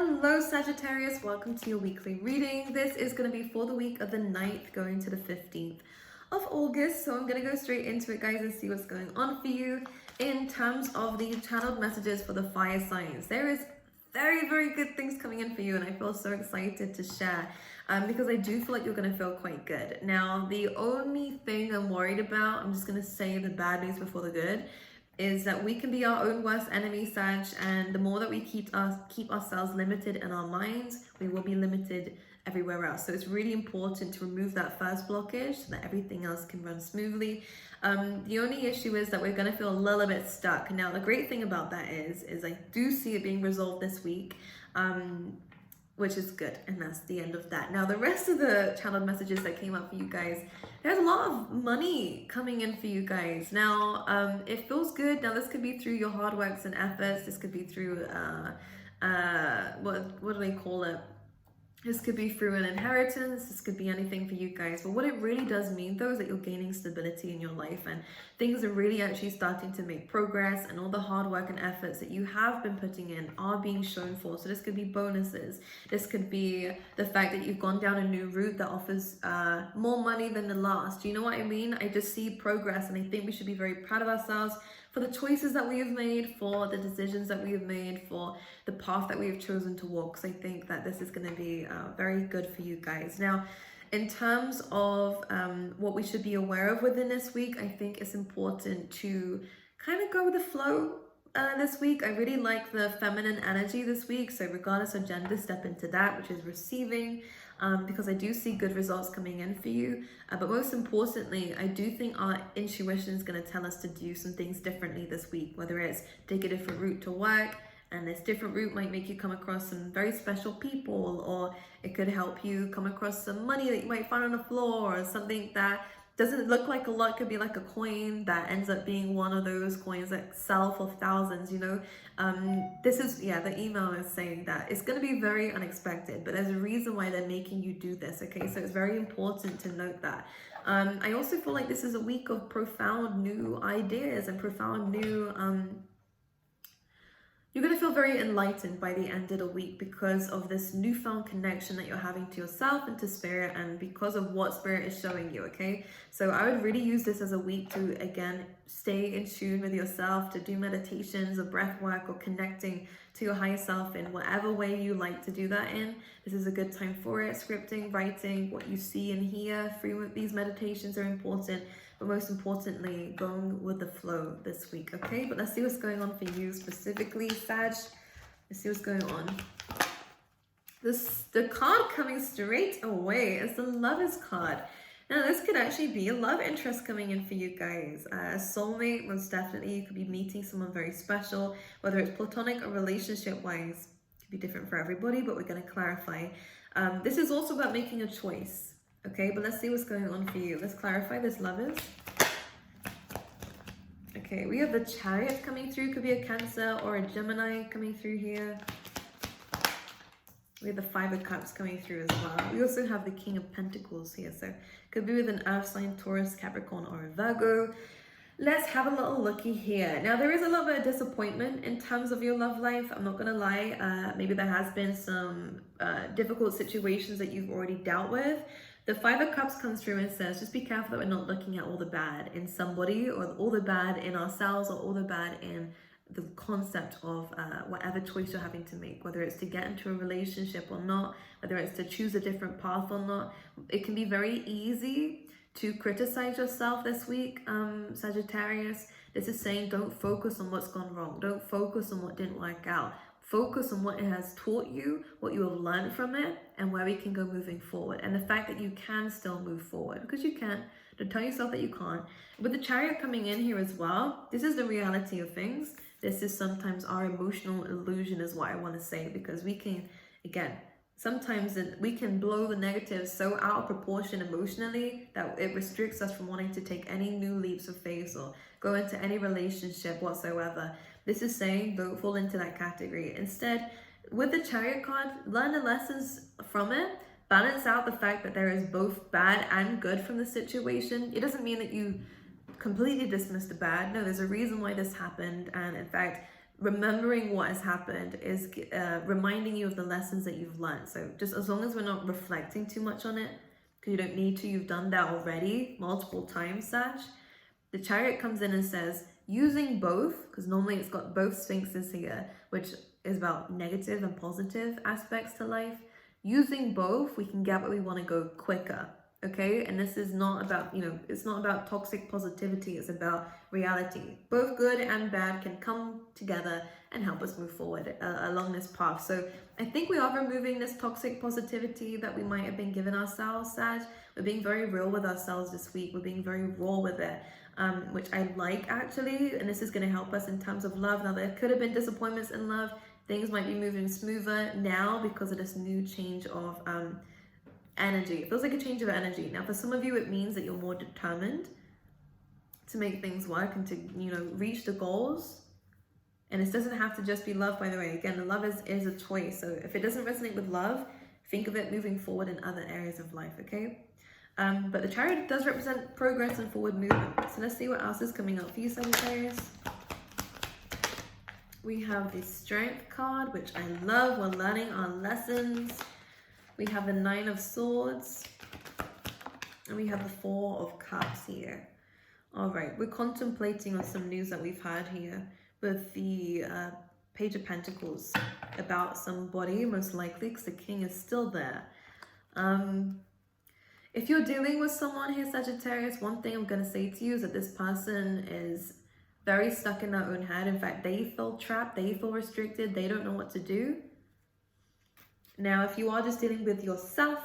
Hello Sagittarius, welcome to your weekly reading. This is going to be for the week of the 9th going to the 15th of August. So I'm going to go straight into it, guys, and see what's going on for you in terms of the channeled messages for the fire signs. There is very, very good things coming in for you, and I feel so excited to share because I do feel like you're going to feel quite good. Now, the only thing I'm worried about, I'm just going to say the bad news before the good, is that we can be our own worst enemy, Sag, and the more that we keep ourselves limited in our minds, we will be limited everywhere else. So it's really important to remove that first blockage so that everything else can run smoothly. The only issue is that we're going to feel a little bit stuck. Now, the great thing about that is I do see it being resolved this week, which is good, and that's the end of that. Now, the rest of the channeled messages that came up for you guys, there's a lot of money coming in for you guys. Now, it feels good. Now, this could be through your hard works and efforts. This could be through, what do they call it? This could be through an inheritance. This could be anything for you guys. But what it really does mean, though, is that you're gaining stability in your life and things are really actually starting to make progress, and all the hard work and efforts that you have been putting in are being shown for. So this could be bonuses. This could be the fact that you've gone down a new route that offers more money than the last. Do you know what I mean? I just see progress, and I think we should be very proud of ourselves for the choices that we have made, for the decisions that we have made, for the path that we have chosen to walk. So I think that this is going to be very good for you guys. Now, in terms of what we should be aware of within this week, I think it's important to kind of go with the flow this week. I really like the feminine energy this week. So regardless of gender, step into that, which is receiving. Because I do see good results coming in for you. But most importantly, I do think our intuition is going to tell us to do some things differently this week, whether it's take a different route to work, and this different route might make you come across some very special people, or it could help you come across some money that you might find on the floor, or something that doesn't look like a lot, could be like a coin that ends up being one of those coins that sell for thousands, you know. This is, the email is saying that it's going to be very unexpected, but there's a reason why they're making you do this, okay? So it's very important to note that. I also feel like this is a week of profound new ideas and profound new you're going to feel very enlightened by the end of the week because of this newfound connection that you're having to yourself and to spirit, and because of what spirit is showing you, okay? So I would really use this as a week to, again, stay in tune with yourself, to do meditations or breath work or connecting to your higher self in whatever way you like to do that in. This is a good time for it. Scripting, writing, what you see and hear through these meditations are important. But most importantly, going with the flow this week, okay? But let's see what's going on for you specifically, Sag. Let's see what's going on. The card coming straight away is the Lover's card. Now, this could actually be a love interest coming in for you guys. A soulmate, most definitely. You could be meeting someone very special, whether it's platonic or relationship-wise. It could be different for everybody, but we're going to clarify. This is also about making a choice. Okay, but let's see what's going on for you. Let's clarify this, Lovers. Okay, we have the Chariot coming through. Could be a Cancer or a Gemini coming through here. We have the Five of Cups coming through as well. We also have the King of Pentacles here. So could be with an Earth sign, Taurus, Capricorn, or a Virgo. Let's have a little looky here. Now, there is a little bit of disappointment in terms of your love life. I'm not going to lie. Maybe there has been some difficult situations that you've already dealt with. The Five of Cups comes through and says, just be careful that we're not looking at all the bad in somebody, or all the bad in ourselves, or all the bad in the concept of whatever choice you're having to make, whether it's to get into a relationship or not, whether it's to choose a different path or not. It can be very easy to criticize yourself this week, Sagittarius. This is saying don't focus on what's gone wrong. Don't focus on what didn't work out. Focus on what it has taught you, what you have learned from it, and where we can go moving forward. And the fact that you can still move forward, because you can. Don't tell yourself that you can't. With the Chariot coming in here as well, this is the reality of things. This is sometimes our emotional illusion is what I want to say, because we can, again, sometimes we can blow the negatives so out of proportion emotionally that it restricts us from wanting to take any new leaps of faith or go into any relationship whatsoever. This is saying don't fall into that category. Instead, with the Chariot card, learn the lessons from it. Balance out the fact that there is both bad and good from the situation. It doesn't mean that you completely dismiss the bad. No, there's a reason why this happened. And in fact, remembering what has happened is reminding you of the lessons that you've learned. So just as long as we're not reflecting too much on it, because you don't need to, you've done that already multiple times, Sag. The Chariot comes in and says, using both, because normally it's got both sphinxes here, which is about negative and positive aspects to life. Using both, we can get where we want to go quicker. Okay, and this is not about, it's not about toxic positivity, it's about reality. Both good and bad can come together and help us move forward along this path. So I think we are removing this toxic positivity that we might have been giving ourselves, Sag. We're being very real with ourselves this week. We're being very raw with it, which I like actually, and this is going to help us in terms of love. Now, there could have been disappointments in love. Things might be moving smoother now because of this new change of energy. It feels like a change of energy. Now, for some of you, it means that you're more determined to make things work and to, reach the goals. And it doesn't have to just be love, by the way. Again, the love is a choice. So if it doesn't resonate with love, think of it moving forward in other areas of life, okay? But the Chariot does represent progress and forward movement. So let's see what else is coming up for you, Sagittarius. We have the Strength card, which I love. We're learning our lessons. We have the Nine of Swords, and we have the Four of Cups here. All right, we're contemplating on some news that we've had here with the Page of Pentacles about somebody, most likely, because the King is still there. If you're dealing with someone here, Sagittarius, one thing I'm going to say to you is that this person is very stuck in their own head. In fact, they feel trapped, they feel restricted, they don't know what to do. Now, if you are just dealing with yourself,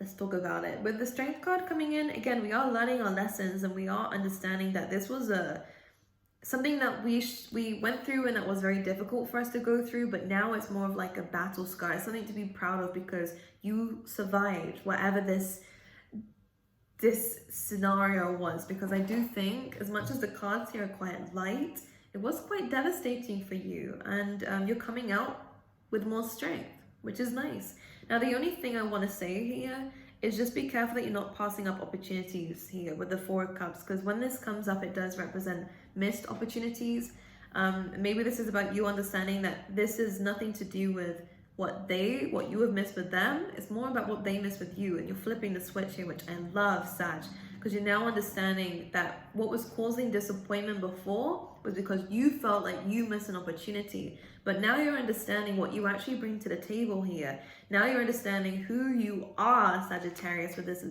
let's talk about it. With the Strength card coming in, again, we are learning our lessons and we are understanding that this was something that we went through and that was very difficult for us to go through, but now it's more of like a battle scar. It's something to be proud of because you survived whatever this scenario was. Because I do think, as much as the cards here are quite light, it was quite devastating for you, and you're coming out with more strength, which is nice. Now, the only thing I want to say here is just be careful that you're not passing up opportunities here with the Four of Cups, because when this comes up, it does represent missed opportunities. Maybe this is about you understanding that this is nothing to do with what you have missed with them. It's more about what they missed with you, and you're flipping the switch here, which I love, Sag, because you're now understanding that what was causing disappointment before was because you felt like you missed an opportunity. But now you're understanding what you actually bring to the table here. Now you're understanding who you are, Sagittarius, with this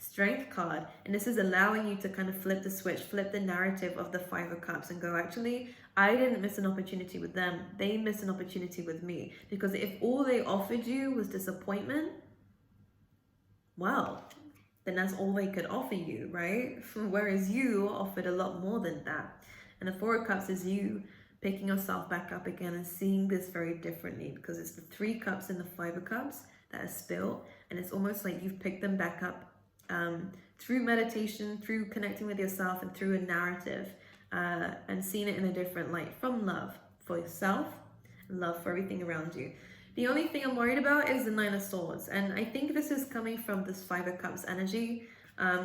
Strength card. And this is allowing you to kind of flip the switch, flip the narrative of the Five of Cups and go, actually, I didn't miss an opportunity with them. They missed an opportunity with me. Because if all they offered you was disappointment, well, then that's all they could offer you, right? Whereas you offered a lot more than that. And the Four of Cups is you picking yourself back up again and seeing this very differently, because it's the Three Cups and the Five of Cups that are spilled, and it's almost like you've picked them back up through meditation, through connecting with yourself, and through a narrative, and seeing it in a different light, from love for yourself and love for everything around you. The only thing I'm worried about is the Nine of Swords, and I think this is coming from this Five of Cups energy.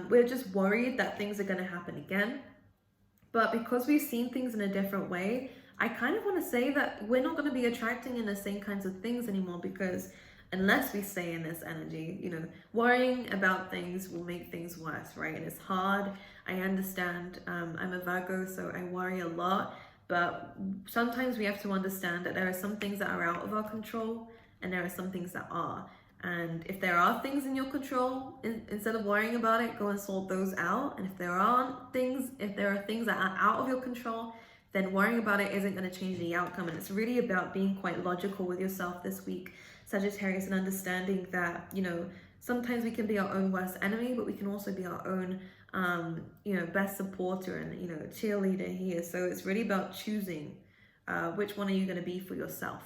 We're just worried that things are going to happen again. But because we've seen things in a different way, I kind of want to say that we're not going to be attracting in the same kinds of things anymore, because unless we stay in this energy, worrying about things will make things worse, right? And it's hard. I understand. I'm a Virgo, so I worry a lot. But sometimes we have to understand that there are some things that are out of our control and there are some things that are. And if there are things in your control, instead of worrying about it, go and sort those out. And if there are things that are out of your control, then worrying about it isn't going to change the outcome. And it's really about being quite logical with yourself this week, Sagittarius, and understanding that, sometimes we can be our own worst enemy, but we can also be our own, best supporter and, cheerleader here. So it's really about choosing which one are you going to be for yourself.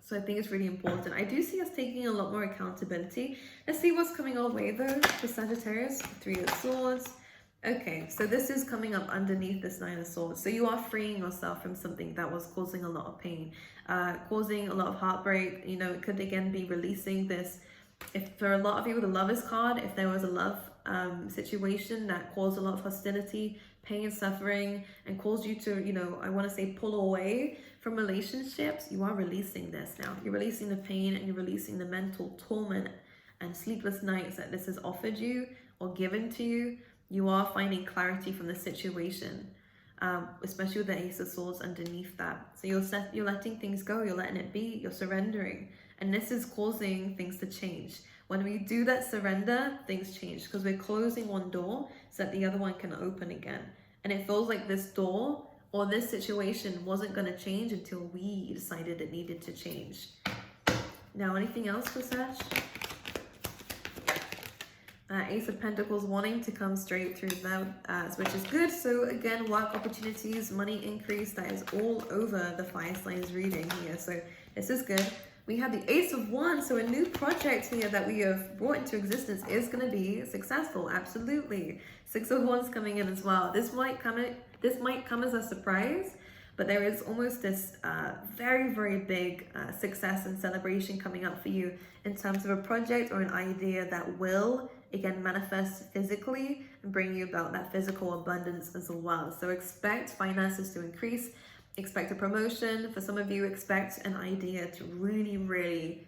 So I think it's really important. I do see us taking a lot more accountability. Let's see what's coming our way though for Sagittarius. Three of Swords. Okay, so this is coming up underneath this Nine of Swords. So you are freeing yourself from something that was causing a lot of pain, causing a lot of heartbreak. It could again be releasing this. If for a lot of you with the Lovers card, if there was a love situation that caused a lot of hostility, pain, suffering, and caused you to, I want to say pull away from relationships, you are releasing this now. You're releasing the pain and you're releasing the mental torment and sleepless nights that this has offered you or given to you. You are finding clarity from the situation, especially with the Ace of Swords underneath that. So you're letting things go, you're letting it be, you're surrendering. And this is causing things to change. When we do that surrender, things change because we're closing one door so that the other one can open again. And it feels like this door or this situation wasn't going to change until we decided it needed to change. Now, anything else for Sag? Ace of Pentacles wanting to come straight through that, which is good. So again, work opportunities, money increase, that is all over the fire signs reading here. So this is good. We have the Ace of Wands, so a new project here that we have brought into existence is going to be successful, absolutely. Six of Wands coming in as well. This might come as a surprise, but there is almost this very, very big success and celebration coming up for you in terms of a project or an idea that will, again, manifest physically and bring you about that physical abundance as well. So expect finances to increase. Expect a promotion. For some of you, expect an idea to really, really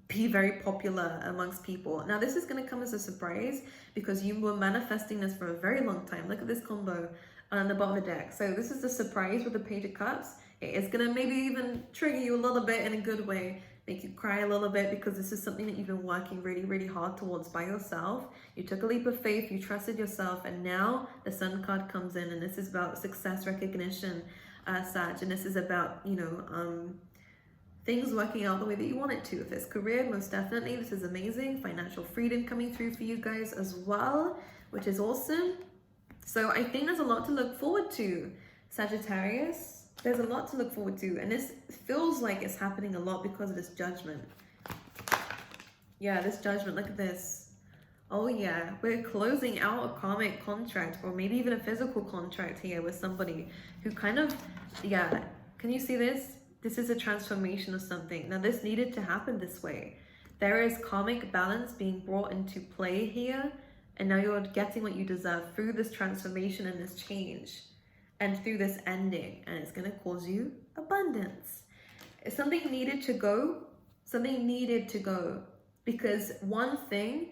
be very popular amongst people. Now, this is going to come as a surprise because you were manifesting this for a very long time. Look at this combo on the bottom of the deck. So this is the surprise with the Page of Cups. It is going to maybe even trigger you a little bit in a good way, make you cry a little bit because this is something that you've been working really, really hard towards by yourself. You took a leap of faith, you trusted yourself, and now the Sun card comes in, and this is about success recognition. Sag, and this is about things working out the way that you want it to. If it's career, most definitely this is amazing. Financial freedom coming through for you guys as well, which is awesome. So I think there's a lot to look forward to, Sagittarius. There's a lot to look forward to, and this feels like it's happening a lot because of this judgment. Yeah, this judgment, look at this. Oh yeah, we're closing out a karmic contract or maybe even a physical contract here with somebody who kind of, yeah, can you see this? This is a transformation of something. Now this needed to happen this way. There is karmic balance being brought into play here, and now you're getting what you deserve through this transformation and this change and through this ending, and it's going to cause you abundance. Something needed to go, because one thing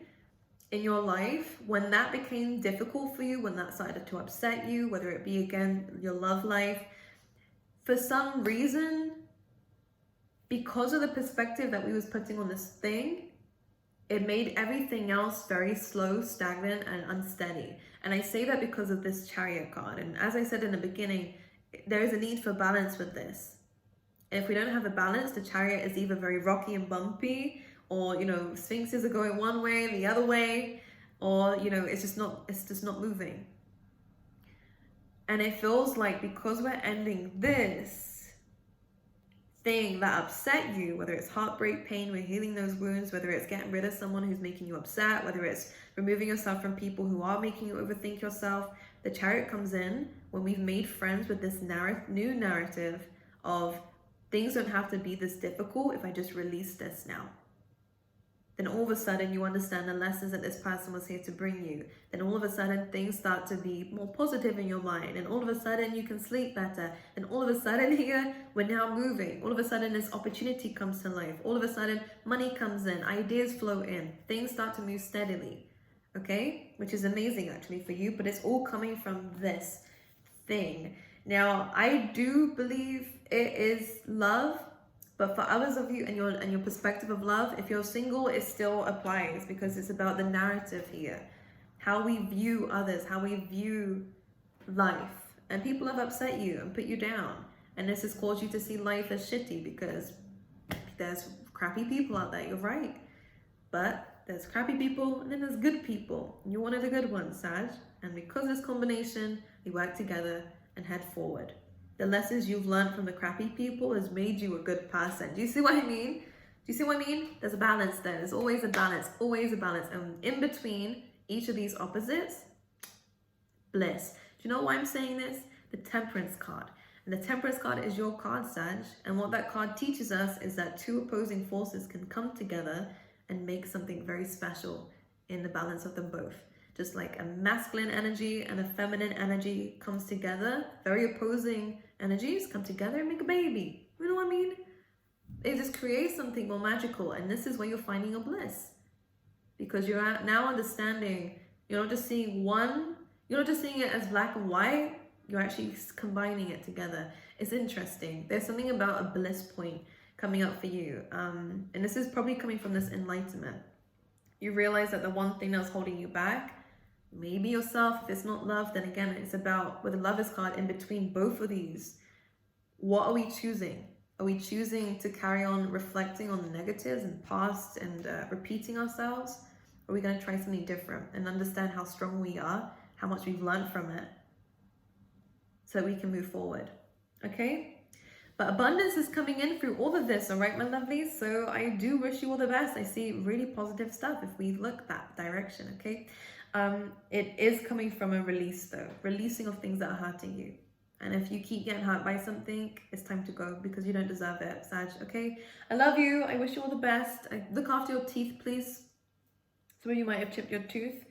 in your life, when that became difficult for you, when that started to upset you, whether it be, again, your love life, for some reason, because of the perspective that we was putting on this thing, it made everything else very slow, stagnant, and unsteady. And I say that because of this Chariot card. And as I said in the beginning, there is a need for balance with this. And if we don't have a balance, the Chariot is either very rocky and bumpy, or, sphinxes are going one way, the other way, or, it's just not moving. And it feels like because we're ending this thing that upset you, whether it's heartbreak, pain, we're healing those wounds, whether it's getting rid of someone who's making you upset, whether it's removing yourself from people who are making you overthink yourself, the Chariot comes in when we've made friends with this new narrative of things don't have to be this difficult if I just release this now. Then all of a sudden you understand the lessons that this person was here to bring you. Then all of a sudden things start to be more positive in your mind. And all of a sudden you can sleep better. And all of a sudden here, we're now moving. All of a sudden this opportunity comes to life. All of a sudden money comes in, ideas flow in. Things start to move steadily. Okay? Which is amazing actually for you, but it's all coming from this thing. Now, I do believe it is love. But for others of you and your perspective of love, if you're single, it still applies because it's about the narrative here. How we view others, how we view life. And people have upset you and put you down. And this has caused you to see life as shitty because there's crappy people out there, you're right. But there's crappy people and then there's good people. You're one of the good ones, Sag. And because of this combination, we work together and head forward. The lessons you've learned from the crappy people has made you a good person. Do you see what I mean? There's a balance there. There's always a balance, And in between each of these opposites, bliss. Do you know why I'm saying this? The Temperance card. And the Temperance card is your card, Sag. And what that card teaches us is that two opposing forces can come together and make something very special in the balance of them both. just like a masculine energy and a feminine energy comes together, very opposing energies come together and make a baby. You know what I mean? It just creates something more magical, and this is where you're finding your bliss. Because you're now understanding, you're not just seeing one, you're not just seeing it as black and white, you're actually combining it together. It's interesting. There's something about a bliss point coming up for you. And this is probably coming from this enlightenment. You realize that the one thing that's holding you back, maybe yourself. If it's not love, then again, it's about, with the Lovers card, in between both of these, what are we choosing? Are we choosing to carry on reflecting on the negatives and past and repeating ourselves? Or are we going to try something different and understand how strong we are, how much we've learned from it, so that we can move forward? Okay? But abundance is coming in through all of this, all right, my lovelies? So I do wish you all the best. I see really positive stuff if we look that direction, okay? It is coming from a release, though. Releasing of things that are hurting you. And if you keep getting hurt by something, it's time to go, because you don't deserve it, Sag, okay? I love you. I wish you all the best. Look after your teeth, please. Some of you might have chipped your tooth.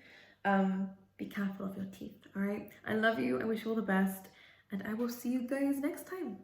Be careful of your teeth, all right? I love you. I wish you all the best. And I will see you guys next time.